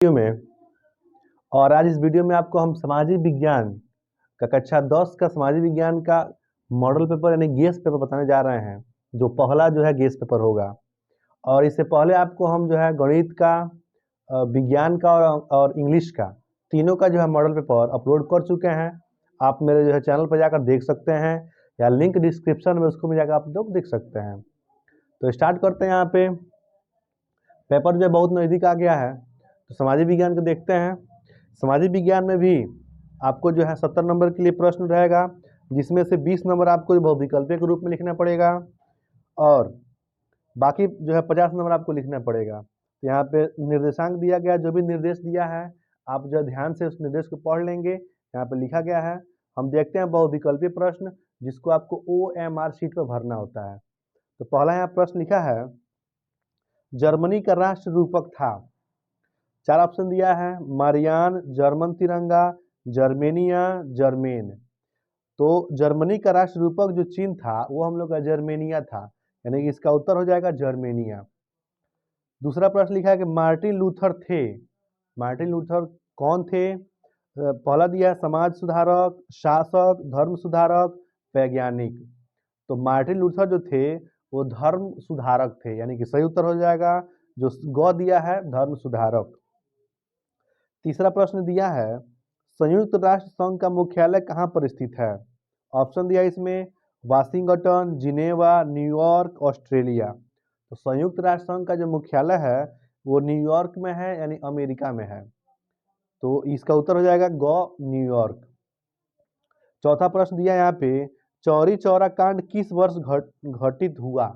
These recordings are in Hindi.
वीडियो में। और आज इस वीडियो में आपको हम सामाजिक विज्ञान का कक्षा 10 का सामाजिक विज्ञान का मॉडल पेपर यानी गेस पेपर बताने जा रहे हैं, जो पहला जो है गेस पेपर होगा। और इससे पहले आपको हम जो है गणित का, विज्ञान का और इंग्लिश का तीनों का जो है मॉडल पेपर अपलोड कर चुके हैं। आप मेरे जो है चैनल पर जाकर देख सकते हैं, या लिंक डिस्क्रिप्शन में उसको भी जाकर आप लोग देख सकते हैं। तो स्टार्ट करते हैं। यहाँ पे पेपर जो है बहुत नज़दीक आ गया है, तो सामाजिक विज्ञान को देखते हैं। सामाजिक विज्ञान में भी आपको जो है 70 नंबर के लिए प्रश्न रहेगा, जिसमें से 20 नंबर आपको बहुविकल्पीय के रूप में लिखना पड़ेगा और बाकी जो है 50 नंबर आपको लिखना पड़ेगा। तो यहाँ पे निर्देशांक दिया गया, जो भी निर्देश दिया है आप जो है ध्यान से उस निर्देश को पढ़ लेंगे। यहाँ पे लिखा गया है, हम देखते हैं बहुविकल्पीय प्रश्न, जिसको आपको OMR शीट पर भरना होता है। तो पहला यहाँ प्रश्न लिखा है, जर्मनी का राष्ट्र रूपक था। 4 ऑप्शन दिया है, मारियान, जर्मन तिरंगा, जर्मेनिया, जर्मेन। तो जर्मनी का राष्ट्र रूपक जो चिन्ह था वो हम लोग का जर्मेनिया था, यानी कि इसका उत्तर हो जाएगा जर्मेनिया। दूसरा प्रश्न लिखा है कि मार्टिन लूथर थे। मार्टिन लूथर कौन थे? पहला दिया है समाज सुधारक, शासक, धर्म सुधारक, वैज्ञानिक। तो मार्टिन लूथर जो थे वो धर्म सुधारक थे, यानी कि सही उत्तर हो जाएगा जो ग दिया है धर्म सुधारक। तीसरा प्रश्न दिया है, संयुक्त राष्ट्र संघ का मुख्यालय कहाँ पर स्थित है? ऑप्शन दिया इसमें, वाशिंगटन, जिनेवा, न्यूयॉर्क, ऑस्ट्रेलिया। तो संयुक्त राष्ट्र संघ का जो मुख्यालय है वो न्यूयॉर्क में है, यानी अमेरिका में है। तो इसका उत्तर हो जाएगा ग, न्यूयॉर्क। चौथा प्रश्न दिया यहाँ पे, चौरी चौरा कांड किस वर्ष घटित हुआ?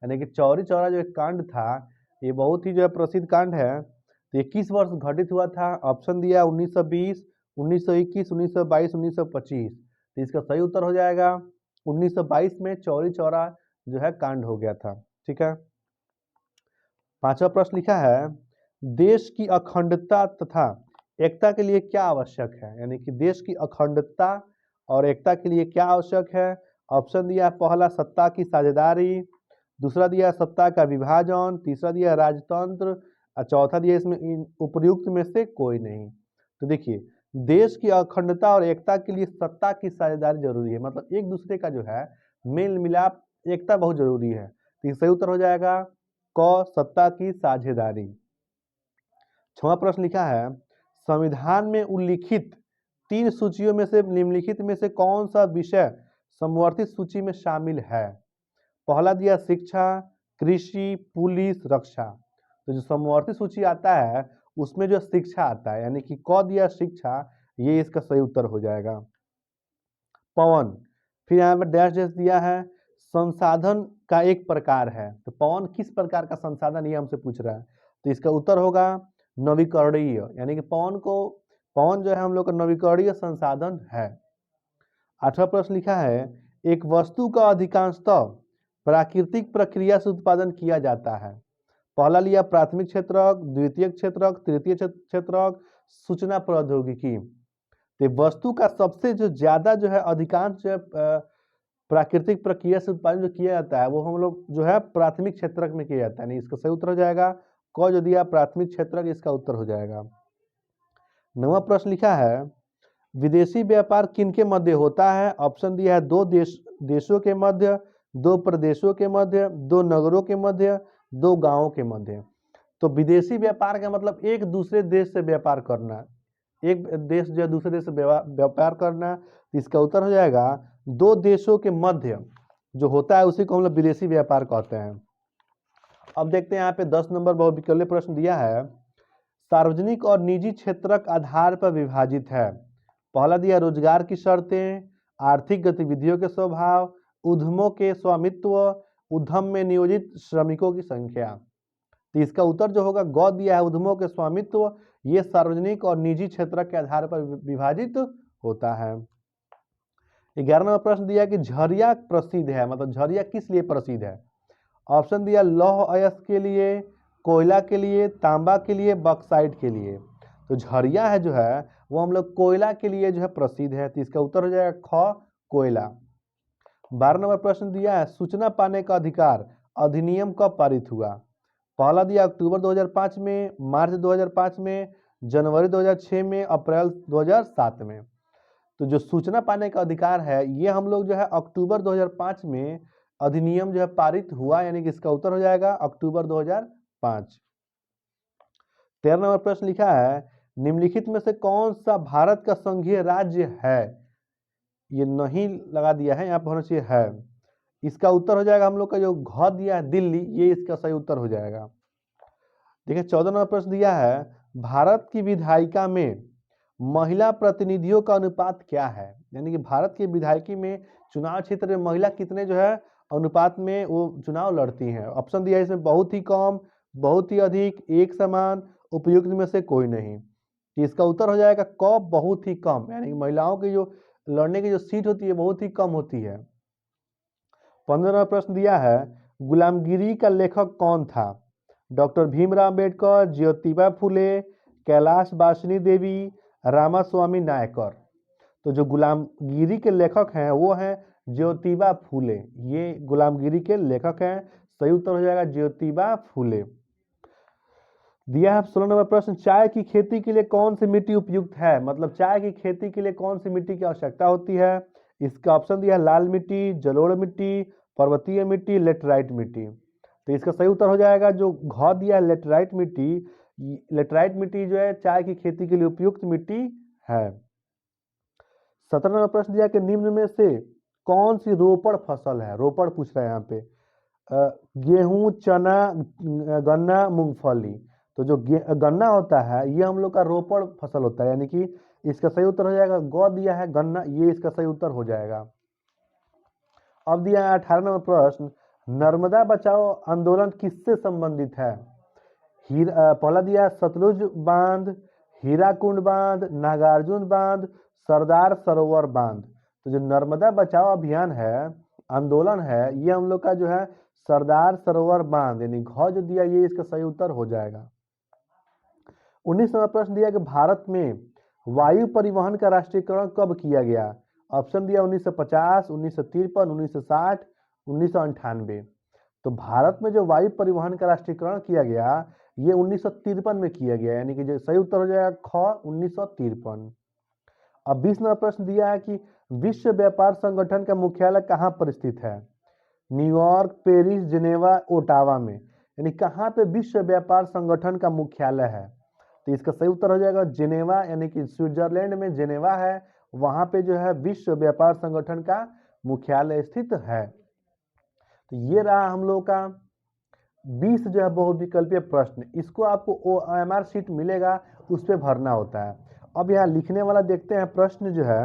यानी कि चौरी चौरा जो एक कांड था ये बहुत ही जो है प्रसिद्ध कांड है। तो ये किस वर्ष घटित हुआ था? ऑप्शन दिया 1920, 1921, 1922, 1925। तो इसका सही उत्तर हो जाएगा 1922 में चौरी चौरा जो है कांड हो गया था। ठीक है। पांचवा प्रश्न लिखा है, देश की अखंडता तथा एकता के लिए क्या आवश्यक है? यानी कि देश की अखंडता और एकता के लिए क्या आवश्यक है? ऑप्शन दिया पहला सत्ता की साझेदारी, दूसरा दिया सत्ता का विभाजन, तीसरा दिया राजतंत्र और चौथा दिया इसमें उपयुक्त में से कोई नहीं। तो देखिए, देश की अखंडता और एकता के लिए सत्ता की साझेदारी जरूरी है, मतलब एक दूसरे का जो है मेल मिलाप, एकता बहुत जरूरी है। तो सही उत्तर हो जाएगा क, सत्ता की साझेदारी। छठवां प्रश्न लिखा है, संविधान में उल्लिखित 3 सूचियों में से निम्नलिखित में से कौन सा विषय समवर्ती सूची में शामिल है? पहला दिया शिक्षा, कृषि, पुलिस, रक्षा। तो जो समवर्ती सूची आता है उसमें जो शिक्षा आता है, यानी कि क दिया शिक्षा, ये इसका सही उत्तर हो जाएगा। पवन, फिर यहाँ पर डैश डैश दिया है, संसाधन का एक प्रकार है। तो पवन किस प्रकार का संसाधन, ये हमसे पूछ रहा है। तो इसका उत्तर होगा नवीकरणीय, यानी कि पवन जो है हम लोग का नवीकरणीय संसाधन है। 8वां प्रश्न लिखा है, एक वस्तु का अधिकांशतः प्राकृतिक प्रक्रिया से उत्पादन किया जाता है। पहला लिया प्राथमिक क्षेत्रक, द्वितीयक क्षेत्रक, तृतीय क्षेत्रक, सूचना प्रौद्योगिकी। तो वस्तु का सबसे जो ज्यादा जो है अधिकांश जो है प्राकृतिक प्रक्रिया से उत्पादन जो किया जाता है वो हम लोग जो है प्राथमिक क्षेत्रक में किया जाता है। नहीं, इसका सही उत्तर हो जाएगा क, जो दिया प्राथमिक क्षेत्रक, इसका उत्तर हो जाएगा। 9वां प्रश्न लिखा है, विदेशी व्यापार किनके मध्य होता है? ऑप्शन दिया है 2 देशों के मध्य, 2 प्रदेशों के मध्य, 2 नगरों के मध्य, 2 गांवों के मध्य। तो विदेशी व्यापार का मतलब एक दूसरे देश से व्यापार करना, एक देश जो है दूसरे देश से व्यापार करना। इसका उत्तर हो जाएगा 2 देशों के मध्य जो होता है उसी को हम लोग विदेशी व्यापार कहते हैं। अब देखते हैं यहाँ पे 10 नंबर बहुविकल्पीय प्रश्न दिया है, सार्वजनिक और निजी क्षेत्रक आधार पर विभाजित है। पहला दिया रोजगार की शर्तें, आर्थिक गतिविधियों के स्वभाव, उद्यमों के स्वामित्व, उद्यम में नियोजित श्रमिकों की संख्या। तो इसका उत्तर जो होगा ग दिया है उद्यमों के स्वामित्व, ये सार्वजनिक और निजी क्षेत्र के आधार पर विभाजित होता है। 11वां प्रश्न दिया कि झरिया प्रसिद्ध है, मतलब झरिया किस लिए प्रसिद्ध है? ऑप्शन दिया लौह अयस्क के लिए, कोयला के लिए, तांबा के लिए, बॉक्साइट के लिए। तो झरिया है जो है वो हम लोग कोयला के लिए जो है प्रसिद्ध है। तो इसका उत्तर हो जाएगा ख, कोयला। 12 नंबर प्रश्न दिया है, सूचना पाने का अधिकार अधिनियम कब पारित हुआ? पहला दिया अक्टूबर 2005 में, मार्च 2005 में, जनवरी 2006 में, अप्रैल 2007 में। तो जो सूचना पाने का अधिकार है ये हम लोग जो है अक्टूबर 2005 में अधिनियम जो है पारित हुआ, यानी कि इसका उत्तर हो जाएगा अक्टूबर 2005। 13 नंबर प्रश्न लिखा है निम्नलिखित में से कौन सा भारत का संघीय राज्य है? ये नहीं लगा दिया है, यहाँ पर होना चाहिए है। इसका उत्तर हो जाएगा हम लोग का जो घ दिया है दिल्ली, ये इसका सही उत्तर हो जाएगा। देखिए 14 नंबर प्रश्न दिया है भारत की विधायिका में महिला प्रतिनिधियों का अनुपात क्या है? यानी कि भारत की विधायकी में चुनाव क्षेत्र में महिला कितने जो है अनुपात में वो चुनाव लड़ती हैं। ऑप्शन दिया है इसमें बहुत ही कम, बहुत ही अधिक, एक समान, उपयुक्त में से कोई नहीं। तो इसका उत्तर हो जाएगा क बहुत ही कम, यानी कि महिलाओं की जो लड़ने की जो सीट होती है बहुत ही कम होती है। 15वां प्रश्न दिया है गुलामगिरी का लेखक कौन था? डॉक्टर भीमराव अम्बेडकर, ज्योतिबा फुले, कैलाश बासनी देवी, रामास्वामी नायकर। तो जो गुलामगिरी के लेखक हैं वो हैं ज्योतिबा फुले, ये गुलामगिरी के लेखक हैं। सही उत्तर हो जाएगा ज्योतिबा फुले। दिया है 16 नंबर प्रश्न चाय की खेती के लिए कौन सी मिट्टी उपयुक्त है? मतलब चाय की खेती के लिए कौन सी मिट्टी की आवश्यकता होती है? इसका ऑप्शन दिया है लाल मिट्टी, जलोढ़ मिट्टी, पर्वतीय मिट्टी, लेटराइट मिट्टी। तो इसका सही उत्तर हो जाएगा जो घ दिया है लेटराइट मिट्टी। लेटराइट मिट्टी जो है चाय की खेती के लिए उपयुक्त मिट्टी है। 17 नंबर प्रश्न दिया कि निम्न में से कौन सी रोपड़ फसल है? रोपड़ पूछ रहा है यहाँ पे। गेहूं, चना, गन्ना, मूंगफली। तो जो गन्ना होता है ये हम लोग का रोपड़ फसल होता है, यानी कि इसका सही उत्तर हो जाएगा ग दिया है गन्ना, ये इसका सही उत्तर हो जाएगा। अब दिया है 18 नंबर प्रश्न नर्मदा बचाओ आंदोलन किससे संबंधित है? पहला दिया है सतलुज बांध, हीराकुंड बांध, नागार्जुन बांध, सरदार सरोवर बांध। तो जो नर्मदा बचाओ अभियान है, आंदोलन है, ये हम लोग का जो है सरदार सरोवर बांध, यानी घ जो दिया ये इसका सही उत्तर हो जाएगा। 19 नंबर प्रश्न दिया कि भारत में वायु परिवहन का राष्ट्रीयकरण कब किया गया? ऑप्शन दिया 1950, 1953, 1960, 1998। तो भारत में जो वायु परिवहन का राष्ट्रीयकरण किया गया ये 1953 में किया गया, यानी कि जो सही उत्तर हो जाएगा ख 1953। अब 20 नंबर प्रश्न दिया है कि विश्व व्यापार संगठन का मुख्यालय कहाँ पर स्थित है? न्यूयॉर्क, पेरिस, जिनेवा, ओटावा में। यानी कहाँ पे विश्व व्यापार संगठन का मुख्यालय है? तो इसका सही उत्तर हो जाएगा जिनेवा, यानी कि स्विट्जरलैंड में जिनेवा है, वहां पे जो है विश्व व्यापार संगठन का मुख्यालय स्थित है। तो ये रहा हम लोग का 20 जो है बहुविकल्पीय प्रश्न। इसको आपको OMR शीट मिलेगा, उस पर भरना होता है। अब यहाँ लिखने वाला देखते हैं प्रश्न जो है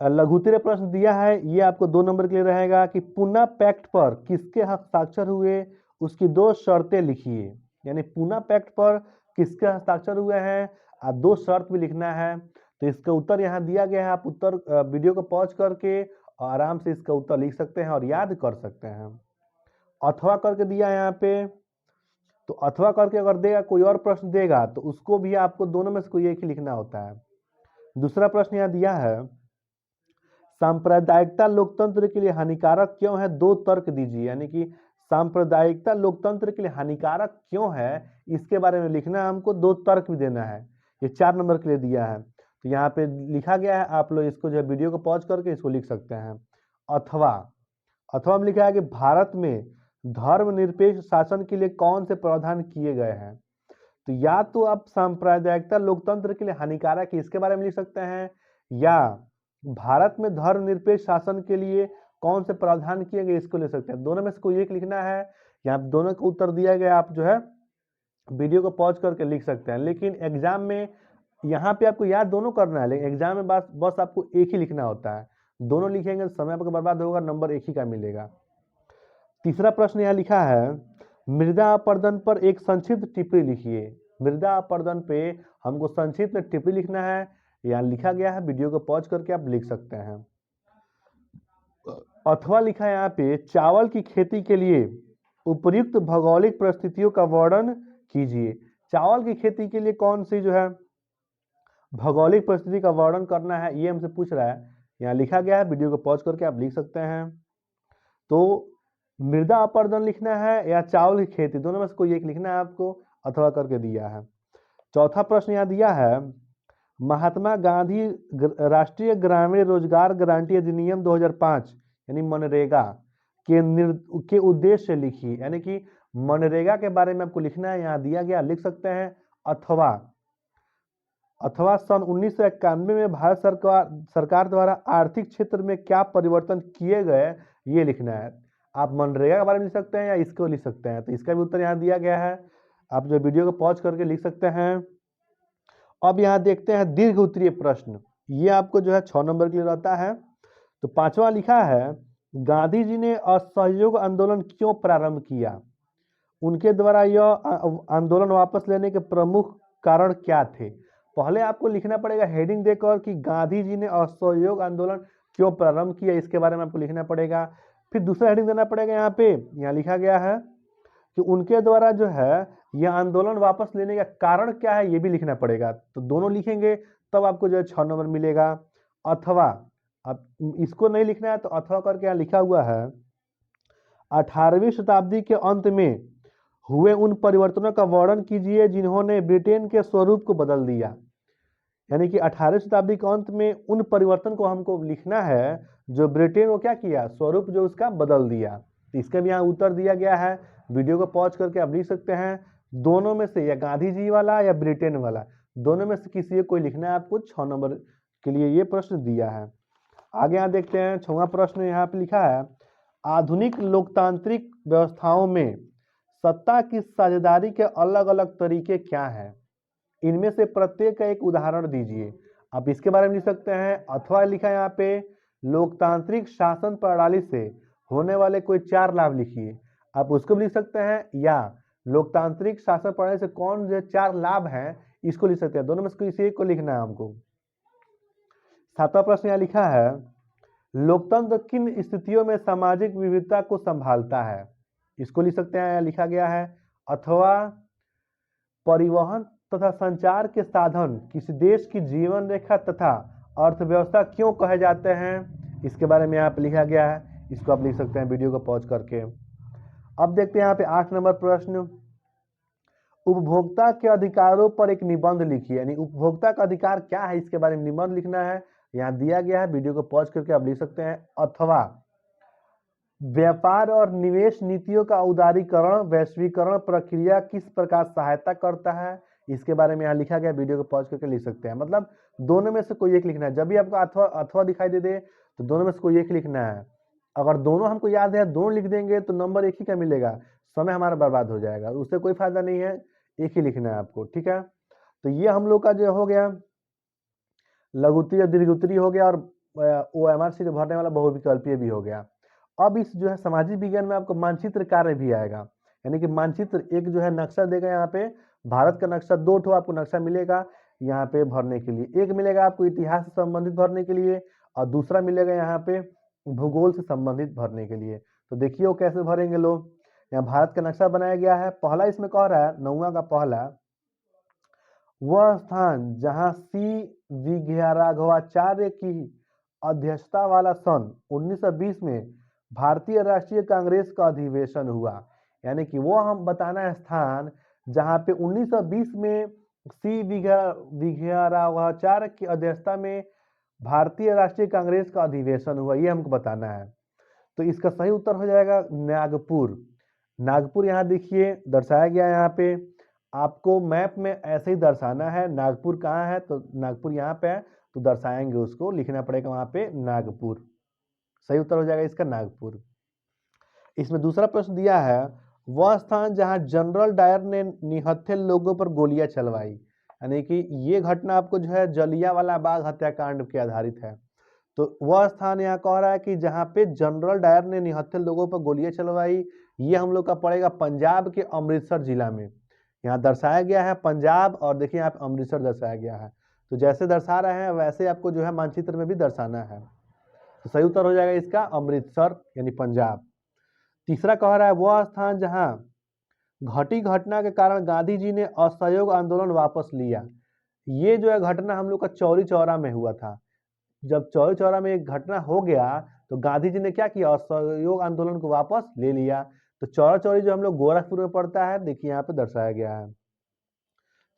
लघुत्तरीय प्रश्न दिया है, ये आपको 2 नंबर के लिए रहेगा कि पूना पैक्ट पर किसके हस्ताक्षर हुए, उसकी 2 शर्तें लिखिए। यानी पूना पैक्ट पर किसके हस्ताक्षर हुए हैं और 2 शर्त भी लिखना है। तो इसका उत्तर यहाँ दिया गया है, आप उत्तर वीडियो को पॉज करके आराम से इसका उत्तर लिख सकते हैं और याद कर सकते हैं। अथवा करके दिया यहाँ पे, तो अथवा करके अगर देगा कोई और प्रश्न देगा तो उसको भी आपको दोनों में से कोई एक ही लिखना होता है। दूसरा प्रश्न यहाँ दिया है सांप्रदायिकता लोकतंत्र के लिए हानिकारक क्यों है? 2 तर्क दीजिए। यानी कि सांप्रदायिकता लोकतंत्र के लिए हानिकारक क्यों है इसके बारे में लिखना है हमको, 2 तर्क भी देना है। ये 4 नंबर के लिए दिया है। तो यहाँ पे लिखा गया है, आप लोग इसको जो है वीडियो को पॉज करके इसको लिख सकते हैं। अथवा में लिखा है कि भारत में धर्मनिरपेक्ष शासन के लिए कौन से प्रावधान किए गए हैं? तो या तो आप सांप्रदायिकता लोकतंत्र के लिए हानिकारक है इसके बारे में लिख सकते हैं, या भारत में धर्मनिरपेक्ष शासन के लिए कौन से प्रावधान किए गए इसको ले सकते हैं। दोनों में से कोई एक लिखना है। यहाँ दोनों का उत्तर दिया गया, आप जो है वीडियो को पॉज करके लिख सकते हैं। लेकिन एग्जाम में यहाँ पे आपको याद दोनों करना है, लेकिन एग्जाम में बस आपको एक ही लिखना होता है। दोनों लिखेंगे तो समय आपका बर्बाद होगा, नंबर एक ही का मिलेगा। तीसरा प्रश्न यहाँ लिखा है मृदा अपरदन पर एक संक्षिप्त टिप्पणी लिखिए। मृदा अपरदन पे हमको संक्षिप्त में टिप्पणी लिखना है, यहाँ लिखा गया है, वीडियो को पॉज करके आप लिख सकते हैं। अथवा लिखा है यहाँ पे चावल की खेती के लिए उपयुक्त भौगोलिक परिस्थितियों का वर्णन कीजिए। चावल की खेती के लिए कौन सी जो है भौगोलिक परिस्थिति का वर्णन करना है ये हमसे पूछ रहा है। यहाँ लिखा गया है, वीडियो को पॉज करके आप लिख सकते हैं। तो मृदा अपरदन लिखना है या चावल की खेती, दोनों में से कोई एक लिखना है आपको, अथवा करके दिया है। चौथा प्रश्न यहाँ दिया है, महात्मा गांधी राष्ट्रीय ग्रामीण रोजगार गारंटी अधिनियम 2005 यानी मनरेगा के उद्देश्य लिखिए। यानी कि मनरेगा के बारे में आपको लिखना है, यहाँ दिया गया, लिख सकते हैं अथवा सन 1991 में भारत सरकार द्वारा आर्थिक क्षेत्र में क्या परिवर्तन किए गए, ये लिखना है। आप मनरेगा के बारे में लिख सकते हैं या इसको लिख सकते हैं। तो इसका भी उत्तर यहाँ दिया गया है, आप जो वीडियो को पॉज करके लिख सकते हैं। अब यहाँ देखते हैं दीर्घ उत्तरीय प्रश्न, ये आपको जो है 6 नंबर के लिए रहता है। तो 5वां लिखा है, गांधी जी ने असहयोग आंदोलन क्यों प्रारंभ किया, उनके द्वारा यह आंदोलन वापस लेने के प्रमुख कारण क्या थे। पहले आपको लिखना पड़ेगा हेडिंग देकर कि गांधी जी ने असहयोग आंदोलन क्यों प्रारंभ किया, इसके बारे में आपको लिखना पड़ेगा। फिर दूसरा हेडिंग देना पड़ेगा, यहाँ लिखा गया है कि उनके द्वारा जो है यह आंदोलन वापस लेने का कारण क्या है, ये भी लिखना पड़ेगा। तो दोनों लिखेंगे तब आपको जो है 6 नंबर मिलेगा। अथवा अब इसको नहीं लिखना है तो अथवा करके यहाँ लिखा हुआ है, 18वीं शताब्दी के अंत में हुए उन परिवर्तनों का वर्णन कीजिए जिन्होंने ब्रिटेन के स्वरूप को बदल दिया। यानी कि 18वीं शताब्दी के अंत में उन परिवर्तन को हमको लिखना है जो ब्रिटेन को क्या किया, स्वरूप जो उसका बदल दिया। तो इसका भी यहाँ उत्तर दिया गया है, वीडियो को पॉज करके आप लिख सकते हैं। दोनों में से या गांधी जी वाला या ब्रिटेन वाला, दोनों में से किसी को लिखना है आपको। 6 नंबर के लिए ये प्रश्न दिया है। आगे यहाँ देखते हैं 6वां प्रश्न, यहाँ पे लिखा है, आधुनिक लोकतांत्रिक व्यवस्थाओं में सत्ता की साझेदारी के अलग अलग तरीके क्या हैं, इनमें से प्रत्येक का एक उदाहरण दीजिए। आप इसके बारे में लिख सकते हैं। अथवा लिखा है यहाँ पे, लोकतांत्रिक शासन प्रणाली से होने वाले कोई 4 लाभ लिखिए। आप उसको भी लिख सकते हैं, या लोकतांत्रिक शासन प्रणाली से कौन जो 4 लाभ हैं इसको लिख सकते हैं। दोनों में से किसी एक को लिखना है हमको। 7वां प्रश्न यहाँ लिखा है, लोकतंत्र किन स्थितियों में सामाजिक विविधता को संभालता है, इसको लिख सकते हैं। यहाँ लिखा गया है, अथवा परिवहन तथा संचार के साधन किसी देश की जीवन रेखा तथा अर्थव्यवस्था क्यों कहे जाते हैं, इसके बारे में यहाँ पे लिखा गया है। इसको आप लिख सकते हैं वीडियो को पॉज करके। अब देखते हैं यहाँ पे 8 नंबर प्रश्न, उपभोक्ता के अधिकारों पर एक निबंध लिखिए। यानी उपभोक्ता का अधिकार क्या है, इसके बारे में निबंध लिखना है। यहाँ दिया गया है, वीडियो को पॉज करके आप लिख सकते हैं। अथवा व्यापार और निवेश नीतियों का उदारीकरण वैश्वीकरण प्रक्रिया किस प्रकार सहायता करता है, इसके बारे में यहाँ लिखा गया, वीडियो को पॉज करके लिख सकते हैं। मतलब दोनों में से कोई एक लिखना है। जब भी आपको अथवा दिखाई दे दे तो दोनों में से कोई एक लिखना है। अगर दोनों हमको याद है, दोनों लिख देंगे तो नंबर एक ही का मिलेगा, समय हमारा बर्बाद हो जाएगा, उससे कोई फायदा नहीं है। एक ही लिखना है आपको, ठीक है। तो ये हम लोग का जो हो गया लघु उत्तरीय दीर्घ उत्तरीय हो गया, और OMR सीट भरने वाला बहुविकल्पीय भी हो गया। अब इस जो है सामाजिक विज्ञान में आपको मानचित्र कार्य भी आएगा। यानी कि मानचित्र एक जो है नक्शा देगा, यहाँ पे भारत का नक्शा 2 ठो आपको नक्शा मिलेगा यहाँ पे भरने के लिए। एक मिलेगा आपको इतिहास से संबंधित भरने के लिए, और दूसरा मिलेगा यहाँ पे भूगोल से संबंधित भरने के लिए। तो देखिए वो कैसे भरेंगे लोग। यहाँ भारत का नक्शा बनाया गया है। पहला इसमें कह रहा है, 9वां का पहला, वह स्थान जहाँ सी विग्रहराघवाचार्य की अध्यक्षता वाला सन 1920 में भारतीय राष्ट्रीय कांग्रेस का अधिवेशन हुआ। यानी कि वो हम बताना है स्थान जहाँ पे 1920 में सी विग्रहराघवाचार्य की अध्यक्षता में भारतीय राष्ट्रीय कांग्रेस का अधिवेशन हुआ, ये हमको बताना है। तो इसका सही उत्तर हो जाएगा नागपुर। नागपुर यहाँ देखिए दर्शाया गया है। यहाँ पे आपको मैप में ऐसे ही दर्शाना है, नागपुर कहाँ है, तो नागपुर यहाँ पे है, तो दर्शाएंगे उसको, लिखना पड़ेगा वहाँ पे नागपुर। सही उत्तर हो जाएगा इसका नागपुर। इसमें दूसरा प्रश्न दिया है, वह स्थान जहाँ जनरल डायर ने निहत्थे लोगों पर गोलियां चलवाई। यानी कि ये घटना आपको जो है जलियांवाला बाग हत्याकांड के आधारित है। तो वह स्थान यहाँ कह रहा है कि जहाँ पे जनरल डायर ने निहत्थे लोगों पर गोलियां चलवाई, ये हम लोग का पड़ेगा पंजाब के अमृतसर जिला में। यहाँ दर्शाया गया है पंजाब, और देखिए यहाँ पे अमृतसर दर्शाया गया है। तो जैसे दर्शा रहे हैं वैसे आपको जो है मानचित्र में भी दर्शाना है। तो सही उत्तर हो जाएगा इसका अमृतसर यानी पंजाब। तीसरा कह रहा है, वह स्थान जहाँ घटी घटना के कारण गांधी जी ने असहयोग आंदोलन वापस लिया। ये जो है घटना हम लोग का चौरी चौरा में हुआ था। जब चौरी चौरा में एक घटना हो गया तो गांधी जी ने क्या किया, असहयोग आंदोलन को वापस ले लिया। तो चौरा चौरी जो हम लोग गोरखपुर में पड़ता है, देखिए यहाँ पे दर्शाया गया है।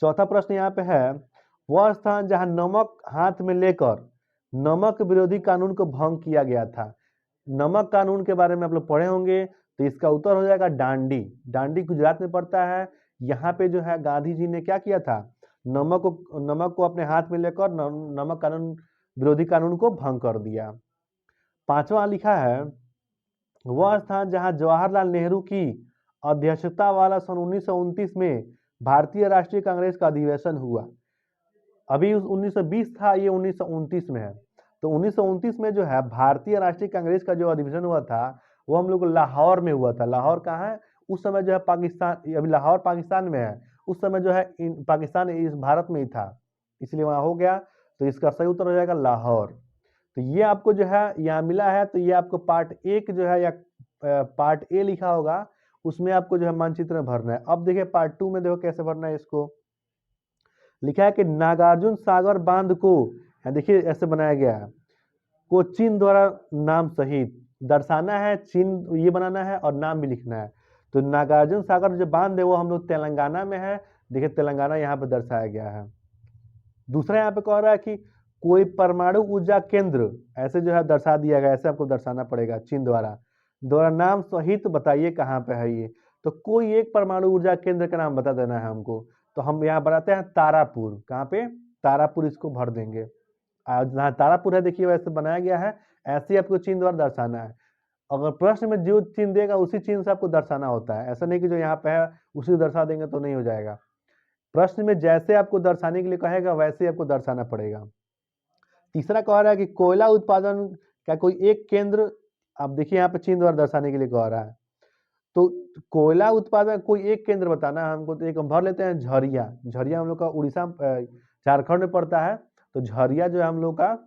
चौथा प्रश्न यहाँ पे है, वह स्थान जहाँ नमक हाथ में लेकर नमक विरोधी कानून को भंग किया गया था। नमक कानून के बारे में आप लोग पढ़े होंगे, तो इसका उत्तर हो जाएगा डांडी। डांडी गुजरात में पड़ता है। यहाँ पे जो है गांधी जी ने क्या किया था, नमक को अपने हाथ में लेकर नमक कानून विरोधी कानून को भंग कर दिया। पांचवा लिखा है, वह स्थान जहां जवाहरलाल नेहरू की अध्यक्षता वाला सन 1929 में भारतीय राष्ट्रीय कांग्रेस का अधिवेशन हुआ। अभी 1920 था, ये 1929 में है। तो 1929 में जो है भारतीय राष्ट्रीय कांग्रेस का जो अधिवेशन हुआ था वो हम लोग लाहौर में हुआ था। लाहौर कहाँ है, उस समय जो है पाकिस्तान, अभी लाहौर पाकिस्तान में है, उस समय जो है पाकिस्तान इस भारत में ही था, इसलिए वहाँ हो गया। तो इसका सही उत्तर हो जाएगा लाहौर। तो ये आपको जो है यहाँ मिला है, तो ये आपको पार्ट एक जो है या पार्ट ए लिखा होगा, उसमें आपको जो है मानचित्र में भरना है। अब देखिए पार्ट टू में देखो कैसे भरना है इसको। लिखा है कि नागार्जुन सागर बांध को, देखिए ऐसे बनाया गया है, को चिन्ह द्वारा नाम सहित दर्शाना है, चिन्ह ये बनाना है और नाम भी लिखना है। तो नागार्जुन सागर जो बांध है वो हम लोग तेलंगाना में है, देखिए तेलंगाना यहाँ पे दर्शाया गया है। दूसरा यहाँ पे कह रहा है कि कोई परमाणु ऊर्जा केंद्र, ऐसे जो है दर्शा दिया गया, ऐसे आपको दर्शाना पड़ेगा चिन्ह द्वारा नाम सहित बताइए कहाँ पे है ये। तो कोई एक परमाणु ऊर्जा केंद्र का नाम बता देना है हमको। तो हम यहाँ बनाते हैं तारापुर, कहाँ पे, तारापुर, इसको भर देंगे। जहाँ तारापुर है देखिए वैसे बनाया गया है, ऐसे आपको चिन्ह द्वारा दर्शाना है। अगर प्रश्न में जो चिन्ह देगा उसी चिन्ह से आपको दर्शाना होता है, ऐसा नहीं कि जो यहाँ पे है उसी को दर्शा देंगे तो नहीं हो जाएगा। प्रश्न में जैसे आपको दर्शाने के लिए कहेगा वैसे आपको दर्शाना पड़ेगा। तीसरा कह रहा है कि कोयला उत्पादन का कोई एक केंद्र, आप देखिए यहाँ पे चिन्ह द्वारा दर्शाने के लिए कह रहा है। तो कोयला उत्पादन कोई एक केंद्र बताना है हमको, तो एक हम भर लेते हैं झरिया। झरिया हम लोग का उड़ीसा झारखंड में पड़ता है, तो झरिया जो है हम लोग का,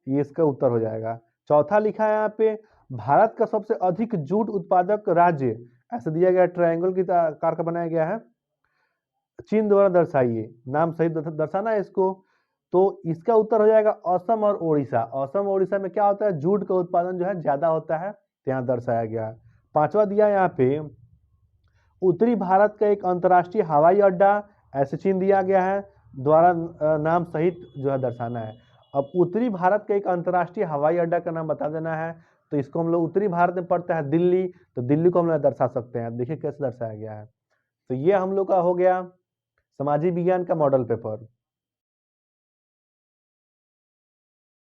ये इसका उत्तर हो जाएगा। चौथा लिखा है यहाँ पे, भारत का सबसे अधिक जूट उत्पादक राज्य, ऐसे दिया गया, ट्रायंगल की आकार का बनाया गया है, चिन्ह द्वारा दर्शाइए, नाम सहित दर्शाना है इसको। तो इसका उत्तर हो जाएगा असम और ओडिशा। असम और ओडिशा में क्या होता है, जूट का उत्पादन जो है ज्यादा होता है, तो यहाँ दर्शाया गया है। पांचवा दिया यहाँ पे, उत्तरी भारत का एक अंतर्राष्ट्रीय हवाई अड्डा, ऐसे चिन्ह दिया गया है, द्वारा नाम सहित जो है दर्शाना है। अब उत्तरी भारत का एक अंतर्राष्ट्रीय हवाई अड्डा का नाम बता देना है, तो इसको हम लोग, उत्तरी भारत में पड़ता है दिल्ली, तो दिल्ली को हम लोग दर्शा सकते हैं। देखिए कैसे दर्शाया गया है। तो ये हम लोग का हो गया सामाजिक विज्ञान का मॉडल पेपर।